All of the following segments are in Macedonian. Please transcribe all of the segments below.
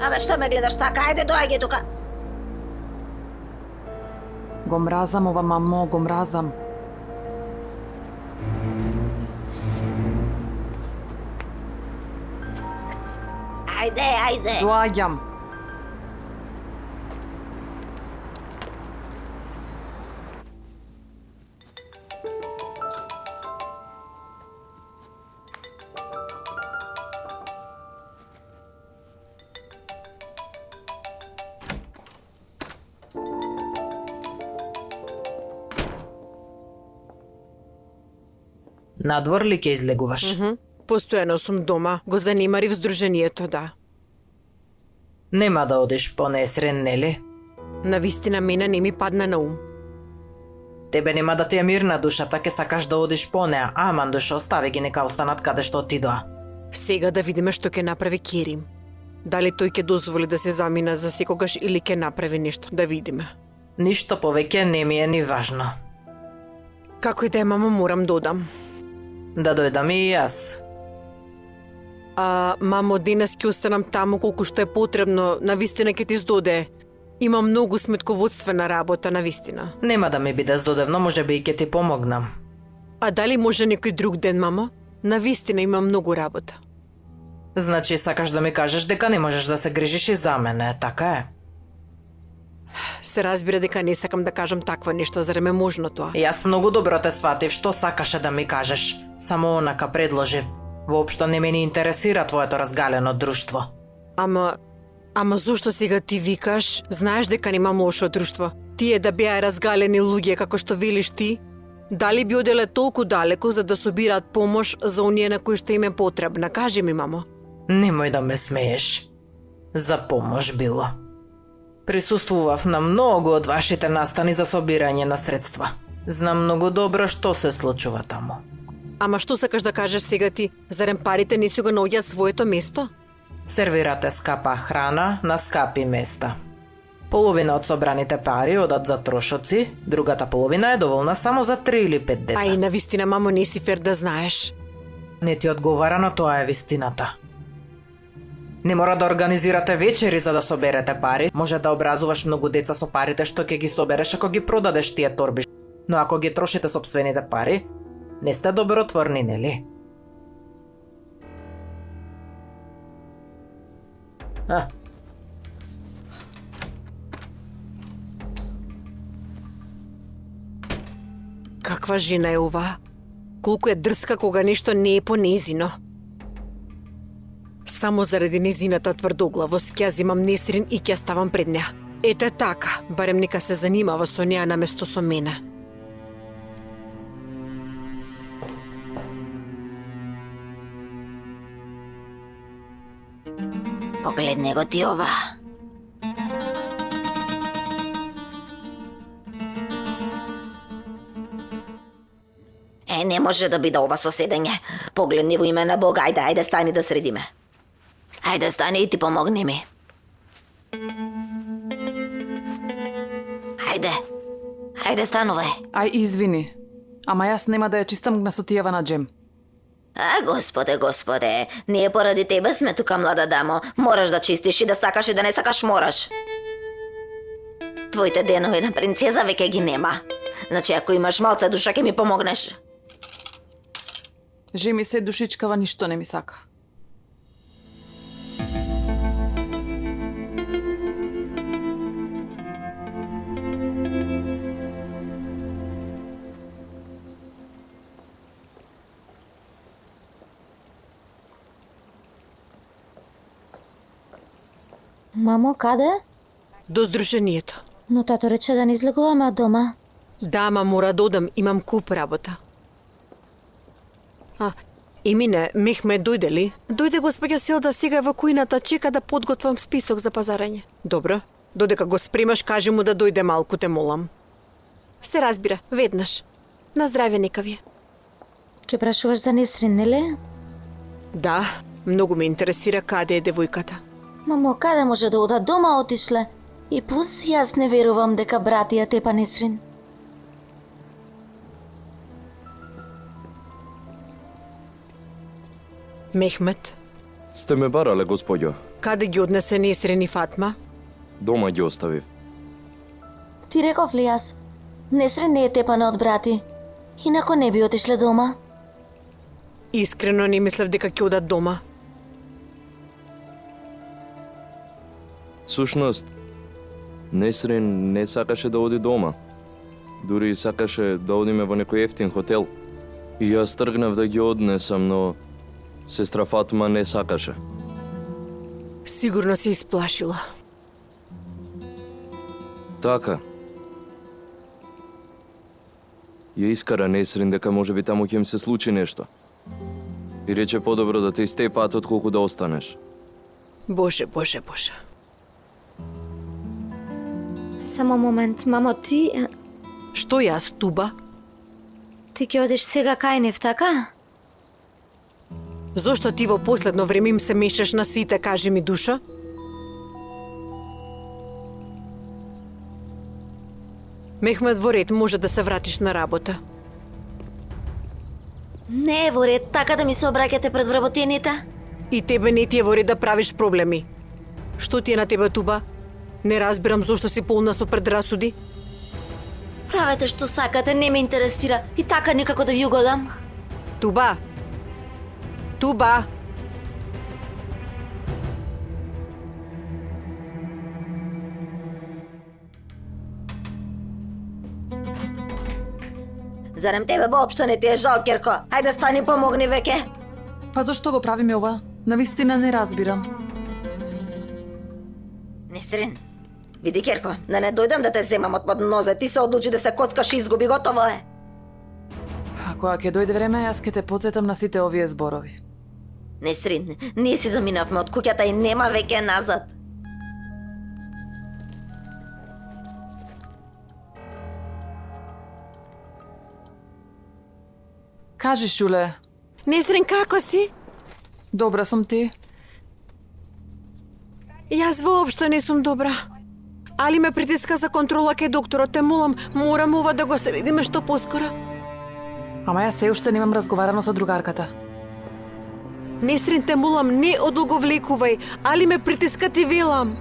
Абе, што ме гледаш така? Ајде, доаѓај тука. Го мразам ова, мамо, го мразам. Ајде, ајде. Доаѓам. Надвор ли ќе излегуваш? Постојано сум дома, го занимарив здруженијето, да. Нема да одиш по несрен, нели? Навистина мене не ми падна на ум. Тебе нема да ти е мирна душата, ке сакаш да одиш по неа. Аман душа, остави ги, нека останат каде што отидоа. Сега да видиме што ќе направи Керим. Дали тој ќе дозволи да се замина за секогаш или ќе направи нешто, да видиме. Ништо повеќе не ми е ни важно. Како и да е, мамо, морам да одам. Да дојдам и јас. Мамо, денес ќе останам таму колку што е потребно, навистина ќе ти здоде. Има многу сметководствена работа, навистина. Нема да ми биде здодевно, може би и ќе ти помогнам. А дали може некој друг ден, мамо? Навистина има многу работа. Значи, сакаш да ми кажеш дека не можеш да се грижиш и за мене, така е? Се разбира дека не сакам да кажам таква нешто, зарем е можно тоа? Јас многу добро те сватив што сакаше да ми кажеш. Само онака предложив. Воопшто не ме ни интересира твоето разгалено друштво. Ама зошто сега ти викаш? Знаеш дека немам лошо друштво. Тие да беа разгалени луѓе како што велиш ти, дали би оделе толку далеку за да собираат помош за оние на кои што им е потребна? Кажи ми, мамо. Немој да ме смееш. За помош било. Присуствував на многу од вашите настани за собирање на средства. Знам многу добро што се случува таму. Ама што сакаш да кажеш сега ти? Зарем парите не си го наоѓаат своето место? Сервирате скапа храна на скапи места. Половина од собраните пари одат за трошоци, другата половина е доволна само за 3 или 5 деца. Ај, навистина, мамо, не си фер да знаеш. Не ти одговара, но тоа е вистината. Не мора да организирате вечери за да соберете пари. Може да образуваш многу деца со парите што ќе ги собереш ако ги продадеш тие торби. Но ако ги трошите сопствените пари, не сте добротворни, нели? Каква жена е ова? Колку е дрска кога нешто не е по незино. Само заради незината тврдоглавост ќе земам Несрин и ќе ставам пред неа. Ете така, барем нека се занимава со неа наместо со мене. Погледни го ти ова. Не може да биде ова соседење. Погледни во име на Бога, ајде стани да средиме. Ајде стани и ти помогни ми. Ајде станувај. Ај, извини. Ама јас нема да ја чистам гнасотијава на джем. Господе, ние поради тебе сме тука, млада дамо. Мораш да чистиш и да сакаш и да не сакаш мораш. Твоите денови на принцеза веќе ги нема. Значи, ако имаш малце душа, ќе ми помогнеш. Жеми се душичкава, ништо не ми сака. Мамо, каде? До здруженијето. Но тато рече да не излегуваме од дома. Да, ма мора да одам, имам куп работа. Емине, Мехмед дојде ли? Дојде госпоѓа Селда, сега е во кујната, чека да подготвам список за пазарење. Добро, додека го спремаш, кажи му да дојде малку, те молам. Се разбира, веднаш. На здравје нека ви е. Ке прашуваш за Несрин, нели? Да, многу ме интересира каде е девојката. Мамо, каде може да ода? Дома отишле. И плюс јас не верувам дека брат ја тепа Несрин. Мехмет, Сте ме барале, господјо. Каде ги однесе Несрин и Фатма? Дома ги оставив. Ти реков ли јас? Несрин не е тепана од брати. Инако не би отишле дома. Искрено не мислев дека ќе одат дома. Сушност, Несрин не сакаше да оди дома. Дури сакаше да одиме во некој ефтин хотел. И јас тргнав да ги однесам, но сестра Фатма не сакаше. Сигурно се исплашила. Така. Ја искара Несрин дека можеби таму ќе им се случи нешто. И рече подобро да те истепаат отколку да останеш. Боже, боже, боже. Само момент, мамо, ти Што јас, Туба? ќе одиш сега кај нив, така? Зошто ти во последно време им се мешаш на сите, кажи ми, душа? Мехмед, во ред, може да се вратиш на работа. Не е во ред така да ми се обраќате пред вработените. И тебе не ти е во ред да правиш проблеми. Што ти е на тебе, Туба? Не разбирам зошто си полна со предрасуди. Правете што сакате, не ме интересира. И така никако да ви угодам. Туба! Туба! Зарем тебе воопшто не ти е жал, Керко? Ајде стани, помогни веќе. Па зашто го правиме ова? Навистина не разбирам. Несрин, види, Керко, да не дојдам да те земам од под нозе, ти се одлучи да се коцкаш и изгуби, готово е. А кога ќе дојде време, јас ќе те подсетам на сите овие зборови. Несрин, ние си заминавме од куќата и нема веќе назад. Кажи, Шуле, Несрин, како си? добра сум ти? Јас воопшто не сум добра. Али ме притиска за контрола кај докторот, те молам, морам ова да го средиме што поскоро. Ама јас се уште немам разговарано со другарката. Несрин, те молам, не одолговлекувај, али ме притиска, ти велам.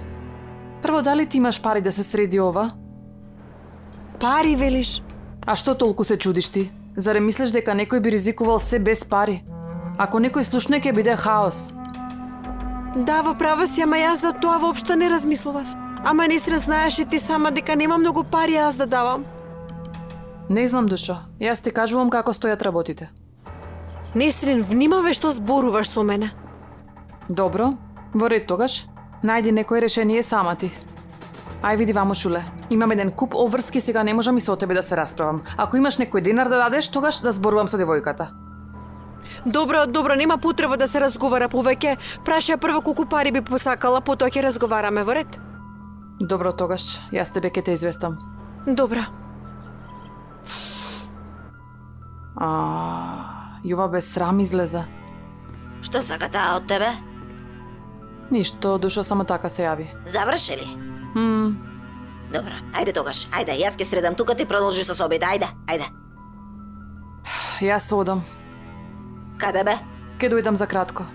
Прво, дали ти имаш пари да се среди ова? Пари, велиш? А што толку се чудиш ти? Зарем мислиш дека некој би ризикувал се без пари? Ако некој слушне ќе биде хаос. Да, во права си, ама јас за тоа воопшто не размислував. Ама Несрин, знаеш и ти сама дека нема многу пари јас да давам. Не знам, душо. Јас ти кажувам како стојат работите. Несрин, внимавај што зборуваш со мене. Добро, во ред тогаш. Најди некој решение сама ти. Ај види ваму, Шуле. Имам еден куп обврски, сега не можам и со тебе да се расправам. Ако имаш некој денар да дадеш, тогаш да зборувам со девојката. Добро, добро, нема потреба да се разговара повеќе. Прашај прво колку пари би посакала, потоа ќе разговараме, во ред? Добро, тогаш. Јас тебе ќе те известам. Добро. Јова без срам излезе. Што сака таа од тебе? Ништо, душо само така се јави. Заврши ли? Добро, ајде тогаш, ајде, јас ќе средам тука, ти продолжи со собите, ајде, ајде. Јас одам. Каде бе? Ке дојдам за кратко.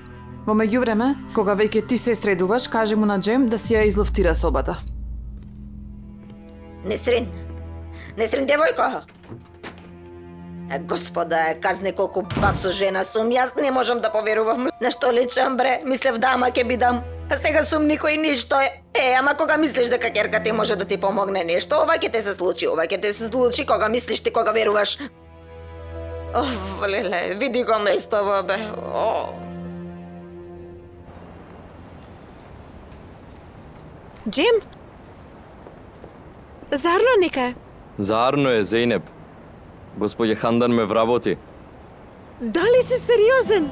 Во меѓувреме, кога веќе ти се средуваш, кажи му на Джем да си ја излуфтира собата. Несрин, Несрин, девојко! Господа, казне колку пак со жена сум, јас не можам да поверувам. На што личам, бре? Мислев да, ама ќе бидам. А сега сум никој ништо. Ама кога мислиш дека ќерка ти може да ти помогне нешто, ова ќе те се случи, кога мислиш ти, кога веруваш. Леле, види го местово, бе. Джим? Зарно нека е? Заарно е, Зейнеп. Господје Хандан ме вработи. Дали си сериозен?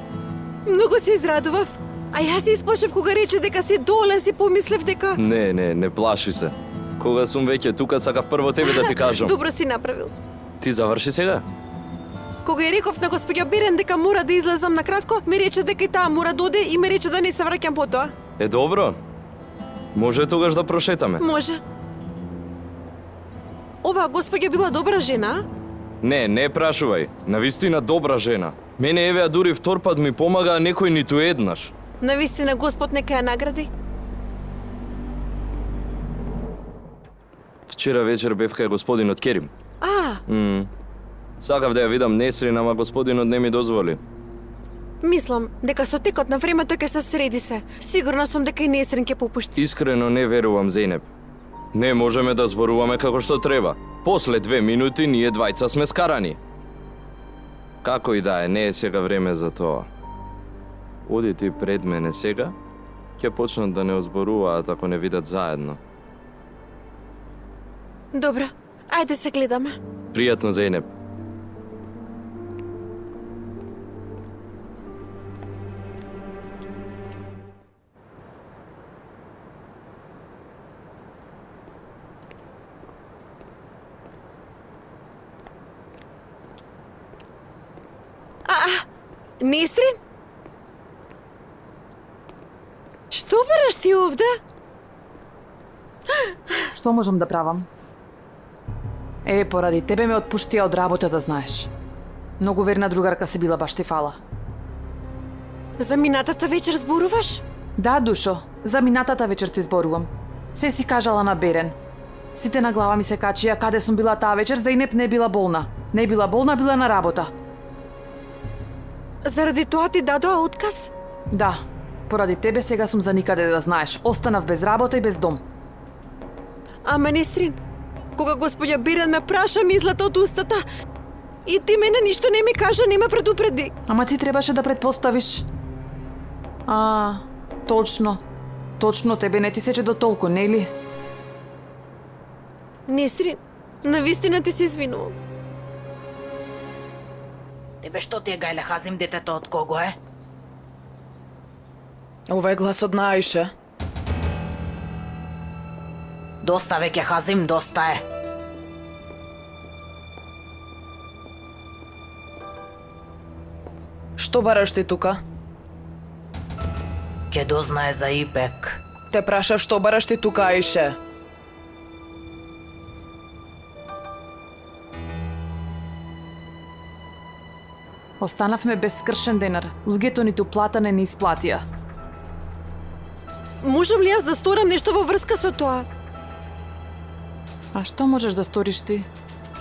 Многу се израдував. А јас се исплашев кога рече дека си доле, си помислев дека... Не плаши се. Кога сум веќе тука, сакав прво тебе да ти кажам. Добро си направил. Ти заврши сега? Кога ја реков на господја Берен дека мора да излезам на кратко, ми рече дека и таа мора да оде и ми рече да не се враќам потоа. Добро. Може тогаш да прошетаме? Може. Ова господја била добра жена? Не прашувај. Навистина добра жена. Мене евеа дури втор пат ми помага, а некој ниту еднаш. Навистина Господ нека ја награди. Вчера вечер бев кај господинот Керим. Сакав да ја видам Несрин, ама господинот не ми дозволи. Мислам дека со текот на времето ќе се среди се. Сигурна сум дека и Несрин ќе попушти. Искрено не верувам, Зейнеп. Не можеме да зборуваме како што треба. После 2 минути ние двајца сме скарани. Како и да е, не е сега време за тоа. Оди ти пред мене сега, ќе почнат да не озборуваат ако не видат заедно. Добро, ајде се гледаме. Пријатно, Зейнеп. Несрин? Што бараш ти овде? Што можам да правам? Поради тебе ме отпуштија од работа, да знаеш. Многу верна другарка си била, баш ти фала. За минатата вечер зборуваш? Да, Душо, за минатата вечер ти зборувам. Се си кажала на Берен. Сите на глава ми се качија каде сум била таа вечер, Зейнеп не била болна. Не била болна, била на работа. Заради тоа ти дадоа отказ? Да, поради тебе сега сум за никаде, да знаеш. Останав без работа и без дом. Ама Несрин, кога господја Берен ме праша, ми излета од устата. И ти мене ништо не ми кажа, не ме предупреди. Ама ти требаше да предпоставиш. Точно. Точно, тебе не ти сече до толку, нели? Несрин, навистина ти се извинувам. Тебе што ти е, Гајле Хазим, детето од кого е? Ова е гласот на Аиша. Доста веќе, Хазим, доста е. Што бараш ти тука? Ќе дознае за Ипек. Те прашав што бараш ти тука, Аише. Останавме без скршен денар. Луѓето ниту плата не ни исплатија. Можам ли јас да сторам нешто во врска со тоа? А што можеш да сториш ти?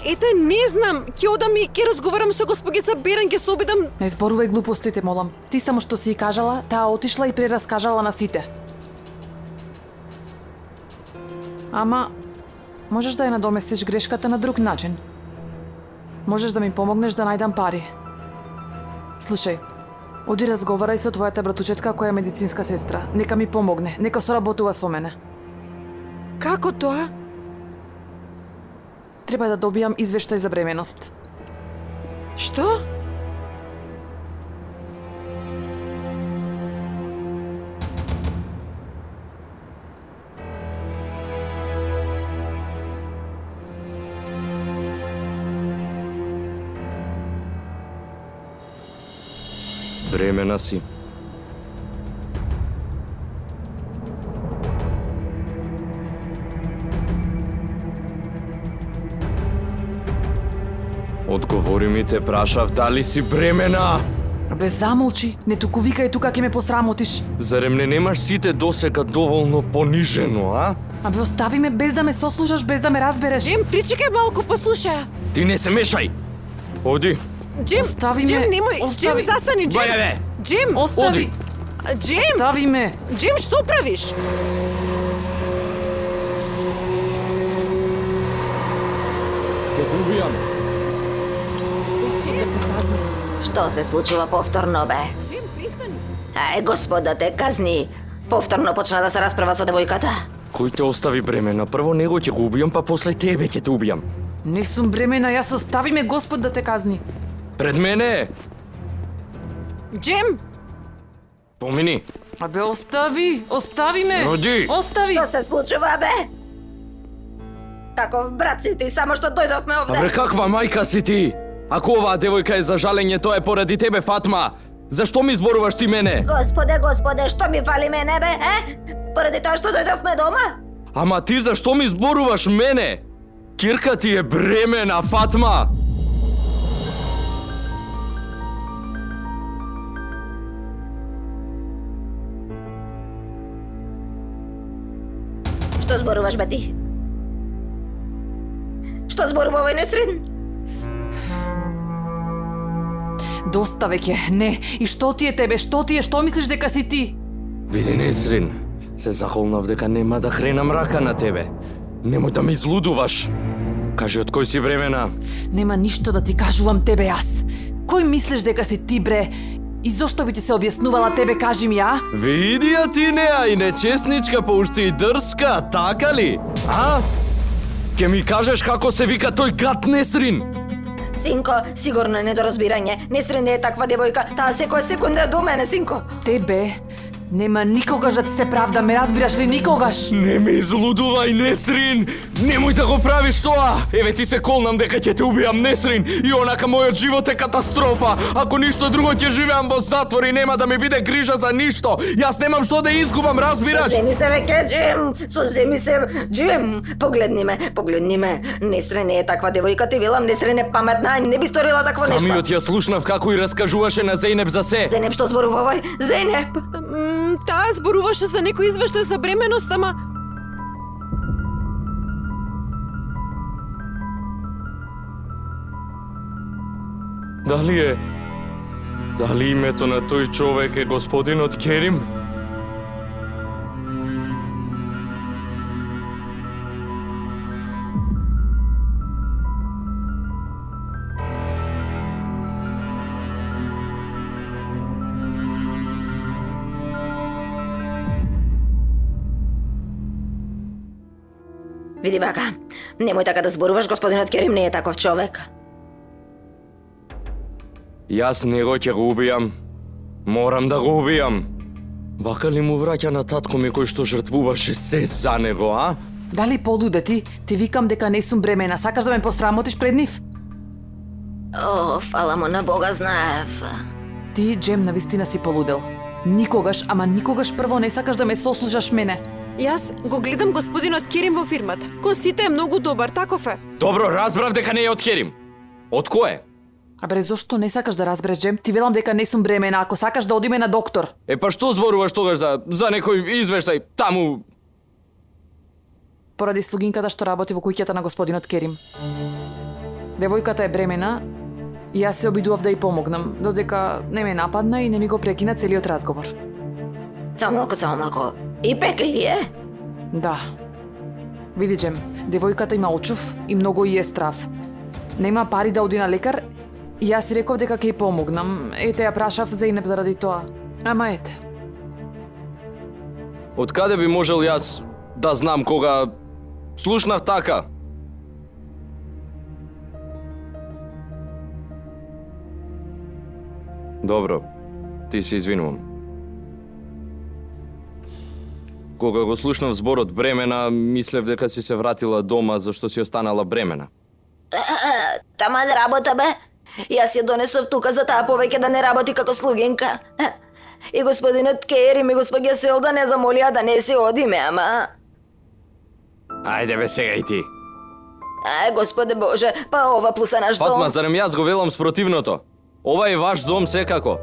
Ете, не знам, ќе одам и ќе разговарам со госпогица Берен, ќе се обидам. Не зборувај глупостите, молам. Ти само што си кажала, таа отишла и прераскажала на сите. Ама, можеш да ја надоместиш грешката на друг начин. Можеш да ми помогнеш да најдам пари. Слушај, оди разговарај со твојата братучетка која е медицинска сестра. Нека ми помогне, нека соработува со мене. Како тоа? Треба да добијам извештај за бременост. Што? Бремена си. Одговори ми, те прашав дали си бремена. Бе, замолчи, не туку викај тука ќе ме посрамотиш. Зарем не немаш сите досега доволно понижено, а? Абе, остави ме без да ме сослушаш, без да ме разбереш. Джим, причекај малку, послушај. Ти не се мешај. Оди. Джим, Остави Джим, ме, немој, остави. Джим, застани, Джим. Баје, бе. Джим, Остави, Джим, остави ме. Джим, што правиш? Ќе те убијам. Што се случува повторно, бе? Джим, пристани. Господа те казни. Повторно почна да се расправа со девојката. Кој те остави бремена? Прво него ќе го убијам, па после тебе ќе те убијам. Не сум бремена, јас остави ме Господ да те казни. Пред мене. Джим, Помини. Абе, остави ме. Роди. Остави. Што се случува, бе? Каков брат си ти, само што дојдовме овде? Абре, каква мајка си ти? Ако оваа девојка е за жалење, тоа е поради тебе, Фатма. Зашто ми зборуваш ти мене? Господе, што ми фали мене, бе, Поради тоа што дојдовме дома? Ама ти зашто ми зборуваш мене? Кирка ти е бремена, Фатма. Што зборуваш, бе ти? Што зборува овој Несрин? Доста веќе, не. И што ти е тебе? Што ти е? Што мислиш дека си ти? Види, Несрин, се захолнав дека нема да хренам рака на тебе. Немој да ме излудуваш. Кажи од кој си бремена? Нема ништо да ти кажувам тебе јас. Кој мислиш дека си ти, бре? И зошто би ти се објаснувала тебе, кажи ми, а? Види ја ти неа и нечестничка, па уште и дрска, така ли? А? Ке ми кажеш како се вика тој гад Несрин? Синко, сигурно недоразбирање. Несрин не е таква девојка. Таа секоја секунда е до мене, синко. Тебе нема никогаш да ти се правда, ме разбираш ли, никогаш? Не ме излудувај, Несрин! Немој да го правиш тоа! Еве ти се колнам дека ќе те убијам, Несрин! И онака мојот живот е катастрофа! Ако ништо друго ќе живеам во затвор и нема да ми биде грижа за ништо! Јас немам што да изгубам, разбираш? Земи се веќе, Джим! Земи се, Джим! Погледни ме. Несрин не е таква девојка, ти велам, Несрин е паметна, не би сторила такво нешто. Самиот ја слушнав како и раскажуваше на Зејнеп за се. Зејнеп, што зборува овој? Зејнеп! Таа зборуваше за некој извештај за бременост, ама... Дали името на тој човек е господинот Керим? Види бака, немој така да зборуваш, господинот Керим не е таков човек. Јас него ќе го убијам. Морам да го убијам. Вака ли му враќа на татко ми кој што жртвуваше се за него, а? Дали полуде ти? Ти викам дека не сум бремена. Сакаш да ме посрамотиш пред нив? О, фала му на Бога, знаев. Ти, Джем, навистина си полудел. Никогаш, ама никогаш прво не сакаш да ме сослушаш мене. Јас го гледам господинот Керим во фирмата. Кон сите е многу добар, таков е. Добро, разбрав дека не е од Керим. Од кој? Абре, зошто не сакаш да разбереш, Джем? Ти велам дека не сум бремена, ако сакаш да одиме на доктор. Е, па што зборуваш тогаш за некој извештај таму? Поради слугинката што работи во куќата на господинот Керим. Девојката е бремена и јас се обидував да ја помогнам, додека не ме нападна и не ми го прекина целиот разговор. Само малку. И пекли е? Да. Види, Джем, девојката има очув и многу и е страв. Нема пари да оди на лекар и јас си реков дека ќе ја помогнам. Ете, ја прашав Зејнеп заради тоа. Ама ете. Од каде би можел јас да знам кога слушнав така? Добро, ти се извинувам. Кога го слушнав зборот бремена, мислев дека си се вратила дома зашто си останала бремена. Таман работа, бе. Јас ја донесов тука за таа повеќе да не работи како слугинка. И господинот Керим и госпоѓа Селда не замолија да не се одиме, ама... Ајде бе сега и ти. Ај, Господе Боже, па ова плюса наш дом. Фатма, зарем јас го велам спротивното? Ова е ваш дом секако.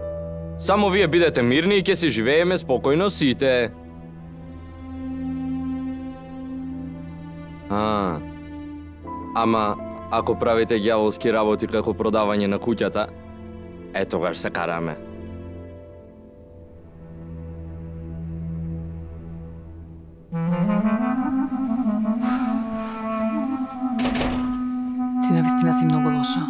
Само вие бидете мирни и ќе си живееме спокојно сите. Ама, ако правите ѓаволски работи како продавање на куќата, тогаш се караме. Ти навистина си многу лоша.